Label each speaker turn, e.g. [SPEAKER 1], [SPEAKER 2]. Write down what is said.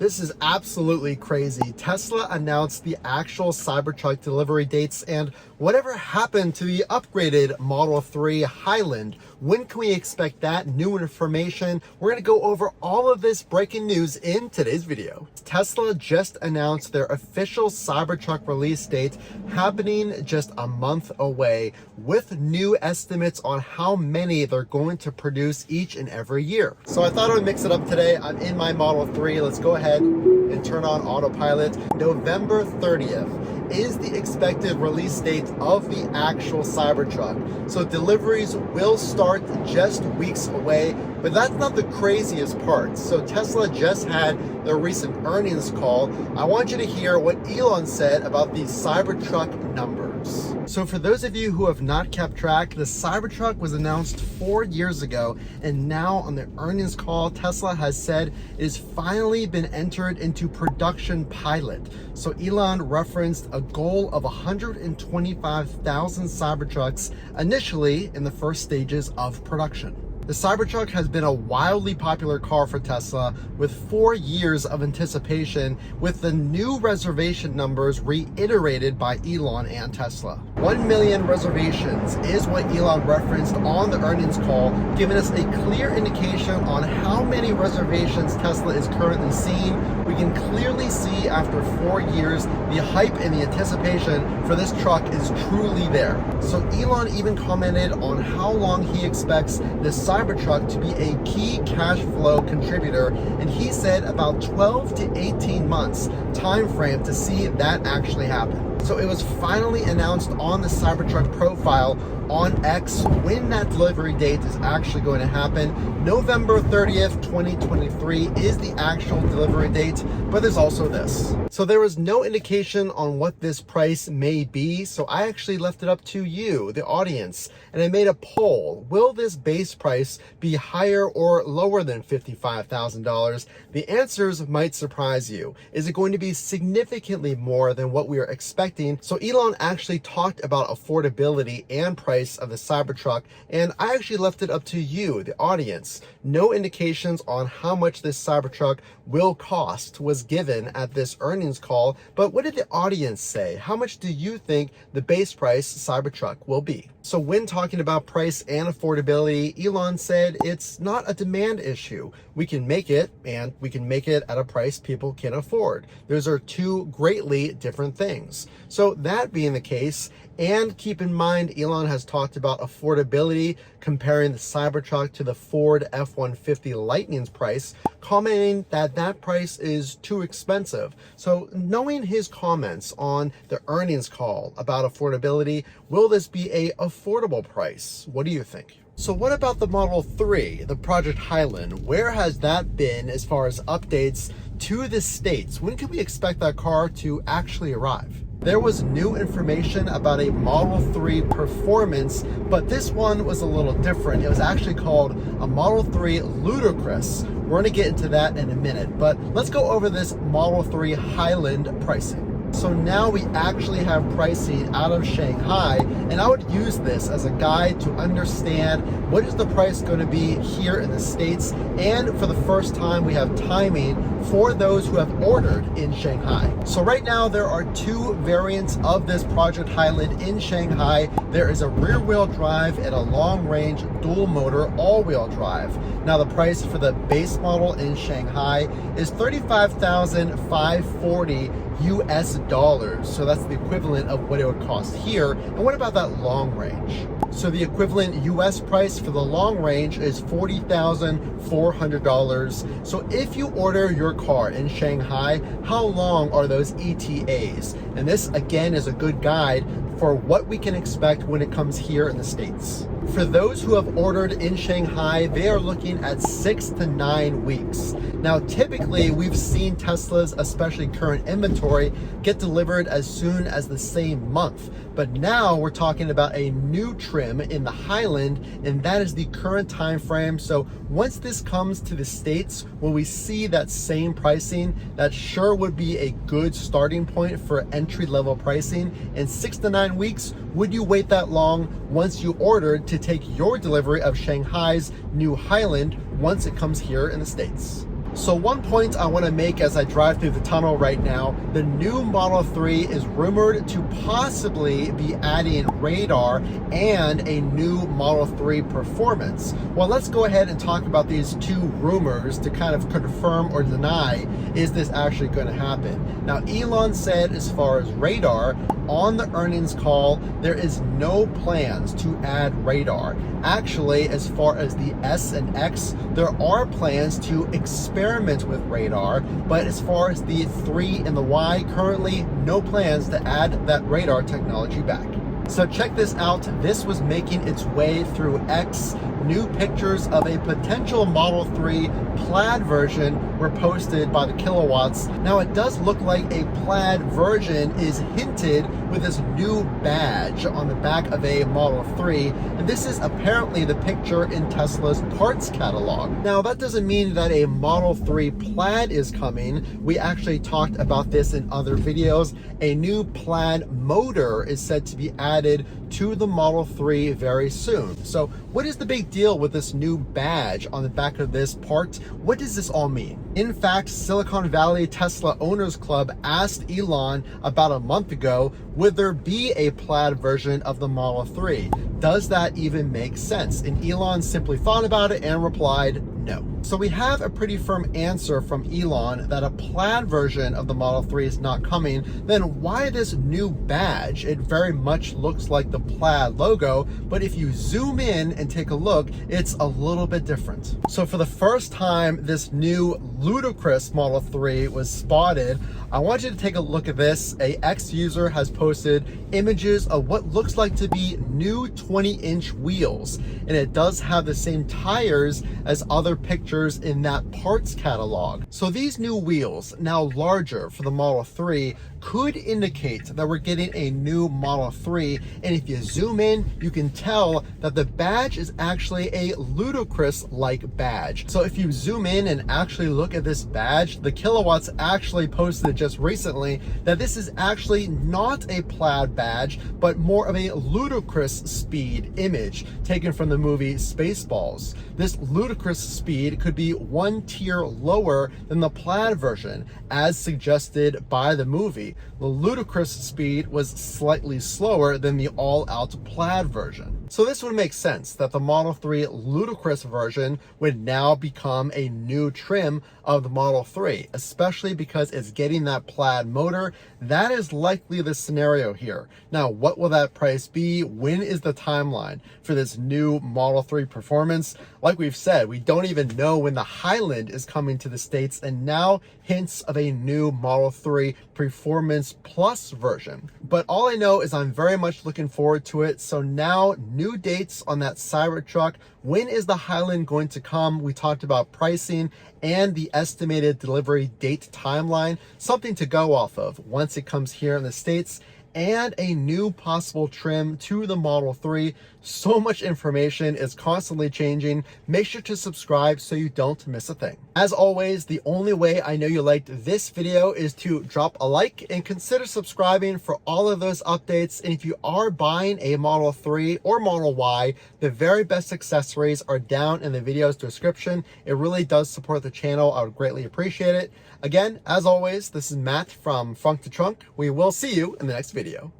[SPEAKER 1] This is absolutely crazy. Tesla announced the actual Cybertruck delivery dates, and whatever happened to the upgraded Model 3 Highland? When can we expect that new information? We're going to go over all of this breaking news in today's video. Tesla just announced their official Cybertruck release date, happening just a month away, with new estimates on how many they're going to produce each and every year. So I thought I would mix it up today. I'm in my Model 3. Let's go ahead and turn on autopilot. November 30th is the expected release date of the actual Cybertruck. So deliveries will start just weeks away, but that's not the craziest part. So Tesla just had their recent earnings call. I want you to hear what Elon said about the Cybertruck numbers. So for those of you who have not kept track, the Cybertruck was announced 4 years ago, and now on the earnings call, Tesla has said it has finally been entered into production pilot. So Elon referenced a goal of 125,000 Cybertrucks initially in the first stages of production. The Cybertruck has been a wildly popular car for Tesla, with 4 years of anticipation, with the new reservation numbers reiterated by Elon and Tesla. 1 million reservations is what Elon referenced on the earnings call, giving us a clear indication on how many reservations Tesla is currently seeing. We can clearly see after 4 years, the hype and the anticipation for this truck is truly there. So Elon even commented on how long he expects this Cybertruck to be a key cash flow contributor, and he said about 12 to 18 months time frame to see that actually happen. So it was finally announced on the Cybertruck profile on X when that delivery date is actually going to happen. November 30th, 2023 is the actual delivery date, but there's also this. So there was no indication on what this price may be, so I actually left it up to you, the audience, and I made a poll. Will this base price be higher or lower than $55,000? The answers might surprise you. Is it going to be significantly more than what we are expecting? So Elon actually talked about affordability and price of the Cybertruck, and I actually left it up to you, the audience. No indications on how much this Cybertruck will cost was given at this earnings call, but what did the audience say? How much do you think the base price Cybertruck will be? So when talking about price and affordability, Elon said it's not a demand issue. We can make it, and we can make it at a price people can afford. Those are two greatly different things. So that being the case, and keep in mind, Elon has talked about affordability, comparing the Cybertruck to the Ford F-150 Lightning's price, commenting that that price is too expensive. So knowing his comments on the earnings call about affordability, will this be a affordable price? What do you think? So what about the Model 3, the Project Highland? Where has that been as far as updates to the States? When can we expect that car to actually arrive? There was new information about a Model 3 Performance, but this one was a little different. It was actually called a Model 3 Ludicrous. We're going to get into that in a minute, but let's go over this Model 3 Highland pricing. So now we actually have pricing out of Shanghai, and I would use this as a guide to understand what is the price going to be here in the States, and for the first time we have timing for those who have ordered in Shanghai. So right now there are two variants of this Project Highland in Shanghai. There is a rear-wheel drive and a long-range dual-motor all-wheel drive. Now the price for the base model in Shanghai is $35,540 US dollars. So that's the equivalent of what it would cost here. And what about that long range? So the equivalent US price for the long range is $40,400. So if you order your car in Shanghai, how long are those ETAs? And this again is a good guide for what we can expect when it comes here in the States. For those who have ordered in Shanghai, they are looking at 6 to 9 weeks. Now, typically we've seen Teslas, especially current inventory, get delivered as soon as the same month. But now we're talking about a new trim in the Highland, and that is the current time frame. So once this comes to the States, will we see that same pricing? That sure would be a good starting point for entry-level pricing. In 6 to 9 weeks, would you wait that long once you ordered to take your delivery of Shanghai's new Highland once it comes here in the States? So one point I want to make as I drive through the tunnel right now, the new Model 3 is rumored to possibly be adding radar and a new Model 3 performance. Well, let's go ahead and talk about these two rumors to kind of confirm or deny, is this actually going to happen? Now, Elon said as far as radar, on the earnings call, there is no plans to add radar. Actually, as far as the S and X, there are plans to experiment with radar, but as far as the 3 and the Y, currently no plans to add that radar technology back. So check this out. This was making its way through X. New pictures of a potential Model 3 Plaid version were posted by the Kilowatts. Now it does look like a Plaid version is hinted with this new badge on the back of a Model 3. And this is apparently the picture in Tesla's parts catalog. Now that doesn't mean that a Model 3 Plaid is coming. We actually talked about this in other videos. A new Plaid motor is said to be added to the Model 3 very soon. So what is the big deal with this new badge on the back of this part? What does this all mean? In fact, Silicon Valley Tesla Owners Club asked Elon about a month ago, would there be a Plaid version of the Model 3? Does that even make sense? And Elon simply thought about it and replied, no. So we have a pretty firm answer from Elon that a Plaid version of the Model 3 is not coming. Then why this new badge? It very much looks like the Plaid logo, but if you zoom in and take a look, it's a little bit different. So for the first time, this new Ludicrous Model 3 was spotted. I want you to take a look at this. A X user has posted images of what looks like to be new 20-inch wheels, and it does have the same tires as other pictures in that parts catalog. So these new wheels, now larger for the Model 3, could indicate that we're getting a new Model 3. And if you zoom in, you can tell that the badge is actually a Ludicrous-like badge. So if you zoom in and actually look at this badge, the Kilowatts actually posted just recently that this is actually not a Plaid badge, but more of a ludicrous speed image taken from the movie Spaceballs. This ludicrous speed could be one tier lower than the Plaid version, as suggested by the movie. The ludicrous speed was slightly slower than the all-out Plaid version. So this would make sense that the Model 3 Ludicrous version would now become a new trim of the Model 3, especially because it's getting that Plaid motor. That is likely the scenario here. Now, what will that price be? When is the timeline for this new Model 3 performance? Like we've said, we don't even know when the Highland is coming to the States, and now hints of a new Model 3 Performance Plus version. But all I know is I'm very much looking forward to it. So now, new dates on that Cybertruck. When is the Highland going to come? We talked about pricing and the estimated delivery date timeline, something to go off of once it comes here in the States, and a new possible trim to the Model 3. So much information is constantly changing. Make sure to subscribe so you don't miss a thing. As always, the only way I know you liked this video is to drop a like and consider subscribing for all of those updates. And if you are buying a Model 3 or Model Y, the very best accessories are down in the video's description. It really does support the channel. I would greatly appreciate it. Again, as always, this is Matt from Funk to Trunk. We will see you in the next video.